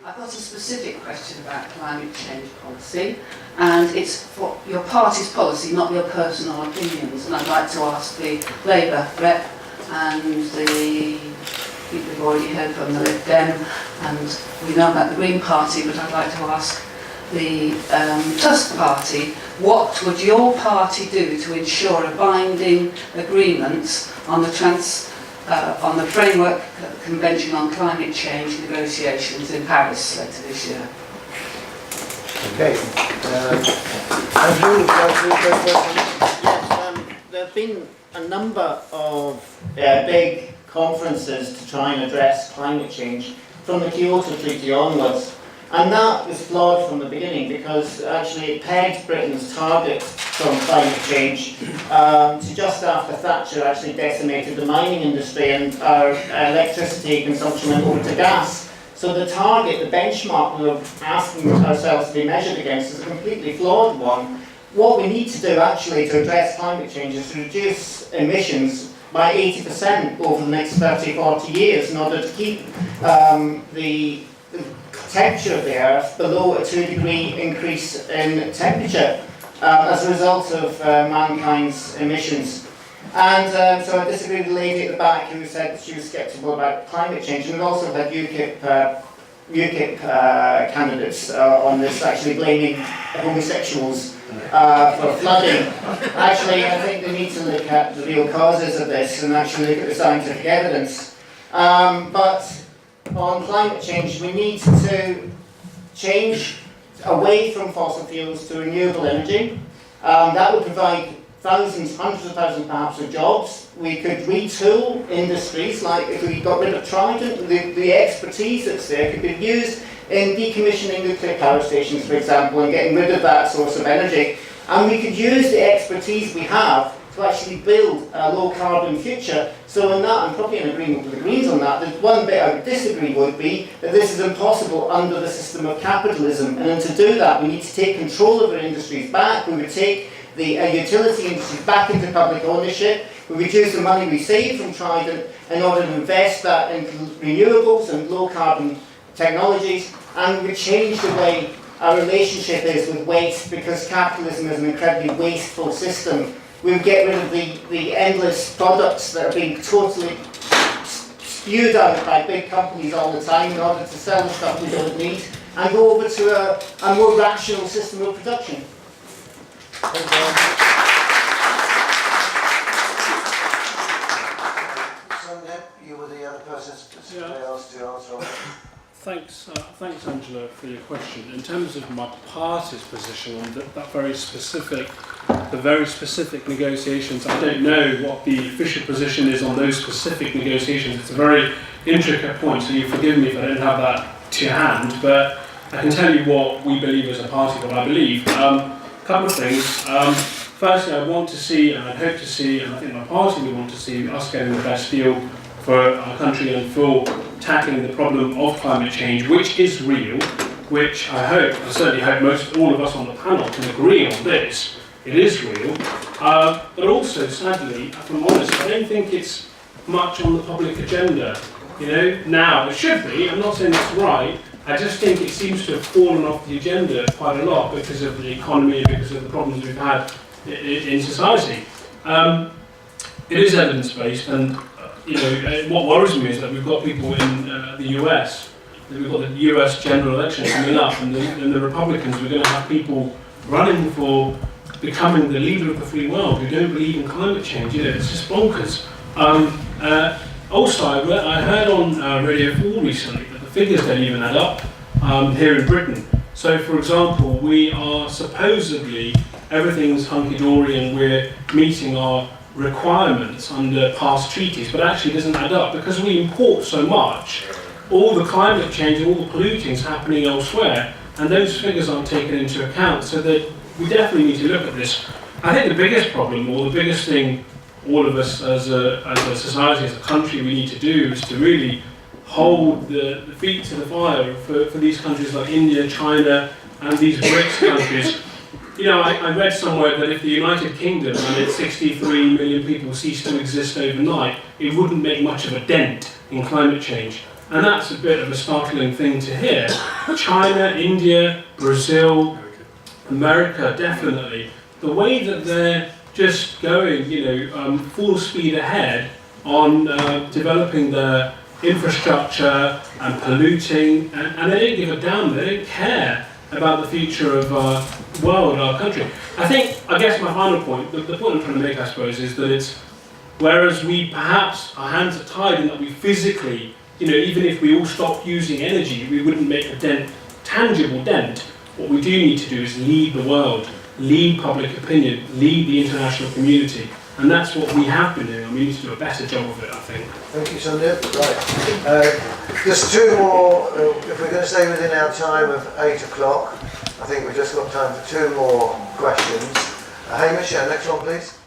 I've got a specific question about climate change policy, and it's for your party's policy, not your personal opinions. And I'd like to ask the Labour rep and the people we've already heard from, the Lib Dem, and we know about the Green Party, but I'd like to ask the Tusk Party, what would your party do to ensure a binding agreement on the Framework Convention on Climate Change negotiations in Paris later this year? Okay. Andrew, would you like to go first? Yes, there have been a number of big conferences to try and address climate change from the Kyoto Treaty onwards. And that was flawed from the beginning because actually it pegged Britain's target from climate change to just after Thatcher actually decimated the mining industry and our electricity consumption went over to gas. So the target, the benchmark we were asking ourselves to be measured against is a completely flawed one. What we need to do actually to address climate change is to reduce emissions by 80% over the next 30-40 years in order to keep the temperature of the Earth below a 2-degree increase in temperature as a result of mankind's emissions. And so I disagree with the lady at the back who said that she was sceptical about climate change, and we've also had UKIP candidates on this actually blaming homosexuals for flooding. Actually, I think they need to look at the real causes of this and actually look at the scientific evidence. But on climate change, we need to change away from fossil fuels to renewable energy. That would provide thousands, hundreds of thousands perhaps of jobs. We could retool industries, like if we got rid of Trident, the expertise that's there could be used in decommissioning nuclear power stations, for example, and getting rid of that source of energy. And we could use the expertise we have to actually build a low-carbon future. So in that, I'm probably in agreement with the Greens on that. The one bit I would disagree would be that this is impossible under the system of capitalism. And then to do that, we need to take control of our industries back. We would take the utility industries back into public ownership. We would use the money we save from Trident in order to invest that into renewables and low-carbon technologies. And we would change the way our relationship is with waste, because capitalism is an incredibly wasteful system. We would get rid of the endless products that are being totally spewed out by big companies all the time in order to sell the stuff we don't need, and go over to a more rational system of production. Sonia, you were the other person specifically asked to answer. Thanks, Angela, for your question. In terms of my party's position on that very specific negotiations, I don't know what the official position is on those specific negotiations. It's a very intricate point, so you forgive me if I don't have that to hand, but I can tell you what we believe as a party, what I believe. Couple of things. Firstly, I want to see, and I hope to see, and I think my party will want to see us getting the best deal for our country and for tackling the problem of climate change, which is real, which I certainly hope all of us on the panel can agree on this. It is real. But also, sadly, if I'm honest, I don't think it's much on the public agenda. Now, it should be. I'm not saying that's right. I just think it seems to have fallen off the agenda quite a lot because of the economy, because of the problems we've had in society. It is evidence-based, and what worries me is that we've got people in the US, we've got the US general election coming up, and the Republicans, we're going to have people running for becoming the leader of the free world who don't believe in climate change. It's just bonkers. Also, I heard on Radio 4 recently that the figures don't even add up here in Britain. So, for example, we are supposedly, everything's hunky-dory and we're meeting our requirements under past treaties, but actually it doesn't add up because we import so much. All the climate change and all the polluting is happening elsewhere, and those figures aren't taken into account, so that we definitely need to look at this. I think the biggest problem, or the biggest thing all of us as a society, as a country, we need to do is to really hold the feet to the fire for these countries like India, China, and these BRICS countries. I read somewhere that if the United Kingdom and its 63 million people ceased to exist overnight, it wouldn't make much of a dent in climate change. And that's a bit of a startling thing to hear. China, India, Brazil, America, definitely. The way that they're just going, full speed ahead on developing their infrastructure and polluting, and they don't give a damn, they don't care about the future of our world, our country. I guess my final point, the point I'm trying to make, I suppose, is that it's, whereas we perhaps, our hands are tied in that we physically, even if we all stopped using energy, we wouldn't make a tangible dent. What we do need to do is lead the world, lead public opinion, lead the international community. And that's what we have been doing, and we need to do a better job of it, I think. Thank you, Sandhya. Right. Just two more, if we're going to stay within our time of 8 o'clock, I think we've just got time for two more questions. Hamish, next one please.